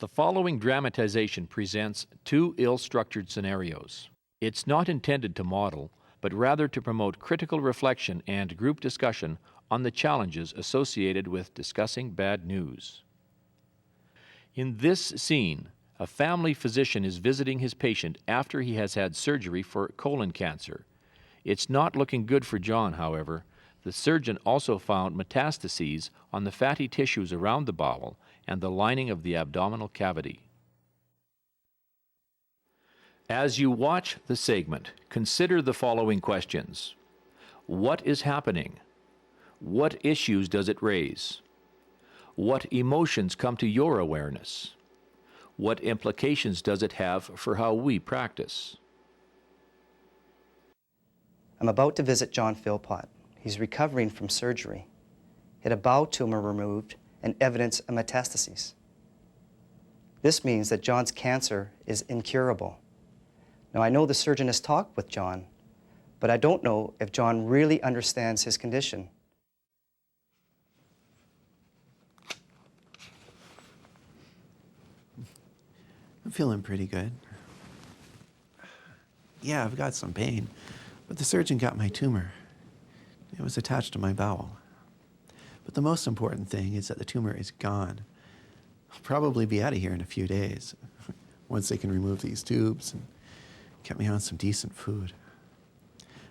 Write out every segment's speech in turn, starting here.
The following dramatization presents two ill-structured scenarios. It's not intended to model, but rather to promote critical reflection and group discussion on the challenges associated with discussing bad news. In this scene, a family physician is visiting his patient after he has had surgery for colon cancer. It's not looking good for John, however. The surgeon also found metastases on the fatty tissues around the bowel and the lining of the abdominal cavity. As you watch the segment, consider the following questions. What is happening? What issues does it raise? What emotions come to your awareness? What implications does it have for how we practice? I'm about to visit John Philpott. He's recovering from surgery. He had a bowel tumor removed and evidence of metastases. This means that John's cancer is incurable. Now, I know the surgeon has talked with John, but I don't know if John really understands his condition. I'm feeling pretty good. Yeah, I've got some pain, but the surgeon got my tumor. It was attached to my bowel. But the most important thing is that the tumor is gone. I'll probably be out of here in a few days, once they can remove these tubes and get me on some decent food.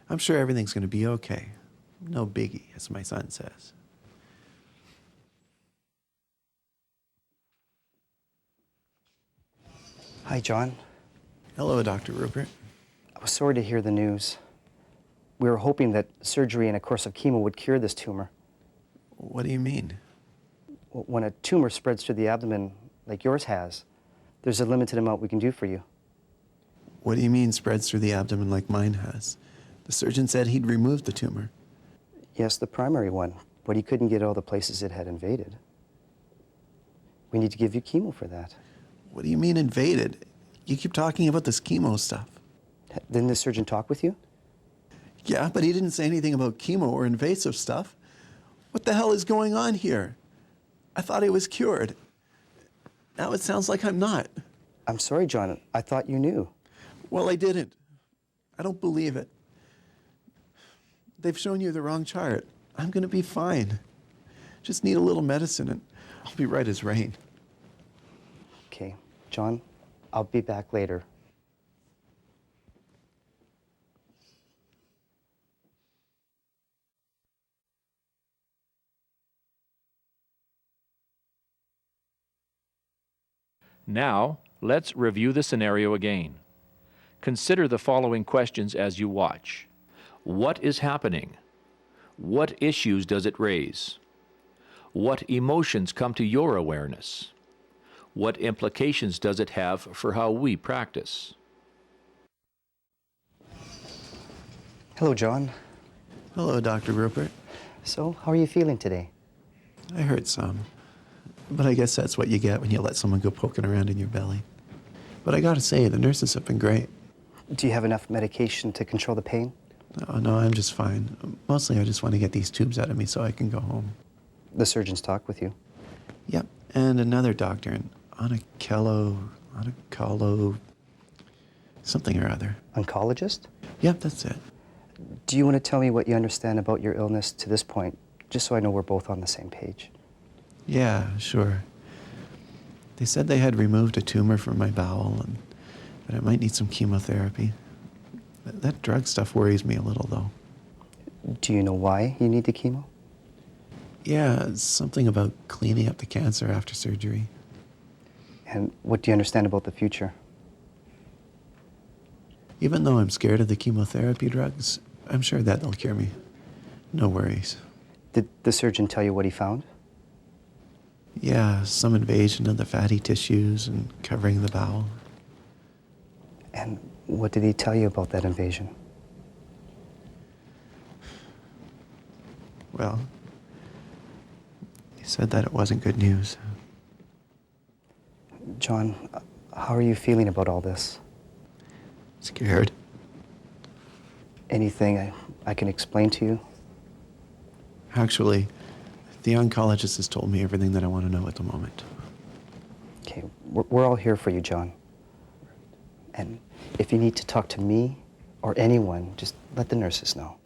I'm sure everything's going to be okay. No biggie, as my son says. Hi, John. Hello, Dr. Rupert. I was sorry to hear the news. We were hoping that surgery and a course of chemo would cure this tumor. What do you mean? When a tumor spreads through the abdomen, like yours has, there's a limited amount we can do for you. What do you mean spreads through the abdomen like mine has? The surgeon said he'd removed the tumor. Yes, the primary one, but he couldn't get all the places it had invaded. We need to give you chemo for that. What do you mean invaded? You keep talking about this chemo stuff. Didn't the surgeon talk with you? Yeah, but he didn't say anything about chemo or invasive stuff. What the hell is going on here? I thought I was cured. Now it sounds like I'm not. I'm sorry, John. I thought you knew. Well, I didn't. I don't believe it. They've shown you the wrong chart. I'm going to be fine. Just need a little medicine and I'll be right as rain. Okay, John, I'll be back later. Now, let's review the scenario again. Consider the following questions as you watch. What is happening? What issues does it raise? What emotions come to your awareness? What implications does it have for how we practice? Hello, John. Hello, Dr. Rupert. So, how are you feeling today? I hurt some, but I guess that's what you get when you let someone go poking around in your belly. But I gotta say, the nurses have been great. Do you have enough medication to control the pain? Oh, no, I'm just fine. Mostly I just want to get these tubes out of me so I can go home. The surgeons talk with you? Yep, and another doctor, an Onacalo, something or other. Oncologist? Yep, that's it. Do you want to tell me what you understand about your illness to this point, just so I know we're both on the same page? Yeah, sure. They said they had removed a tumor from my bowel, and that I might need some chemotherapy. That drug stuff worries me a little, though. Do you know why you need the chemo? Yeah, it's something about cleaning up the cancer after surgery. And what do you understand about the future? Even though I'm scared of the chemotherapy drugs, I'm sure that they'll cure me. No worries. Did the surgeon tell you what he found? Yeah, some invasion of the fatty tissues and covering the bowel. And what did he tell you about that invasion? Well, he said that it wasn't good news. John, how are you feeling about all this? Scared. Anything I can explain to you? Actually, the oncologist has told me everything that I want to know at the moment. Okay, we're all here for you, John. And if you need to talk to me or anyone, just let the nurses know.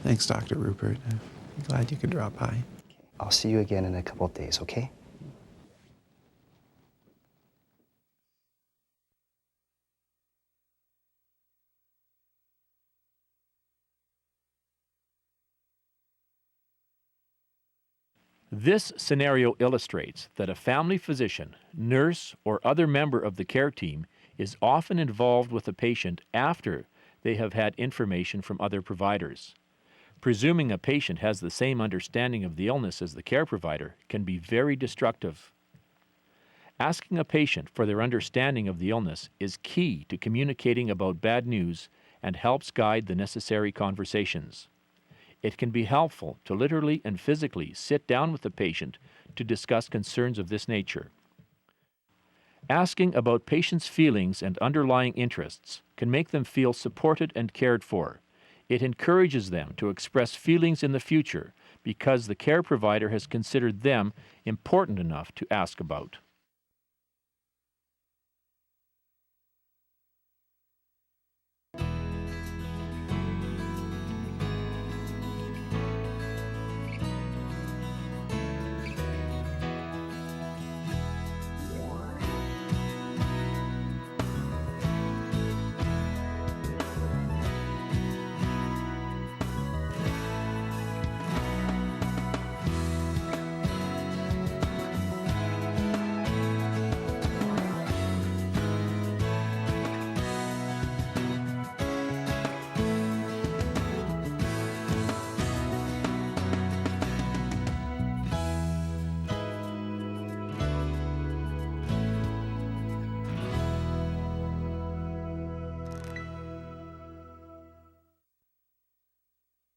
Thanks, Dr. Rupert. I'm glad you could drop by. I'll see you again in a couple of days, okay? This scenario illustrates that a family physician, nurse, or other member of the care team is often involved with a patient after they have had information from other providers. Presuming a patient has the same understanding of the illness as the care provider can be very destructive. Asking a patient for their understanding of the illness is key to communicating about bad news and helps guide the necessary conversations. It can be helpful to literally and physically sit down with the patient to discuss concerns of this nature. Asking about patients' feelings and underlying interests can make them feel supported and cared for. It encourages them to express feelings in the future because the care provider has considered them important enough to ask about.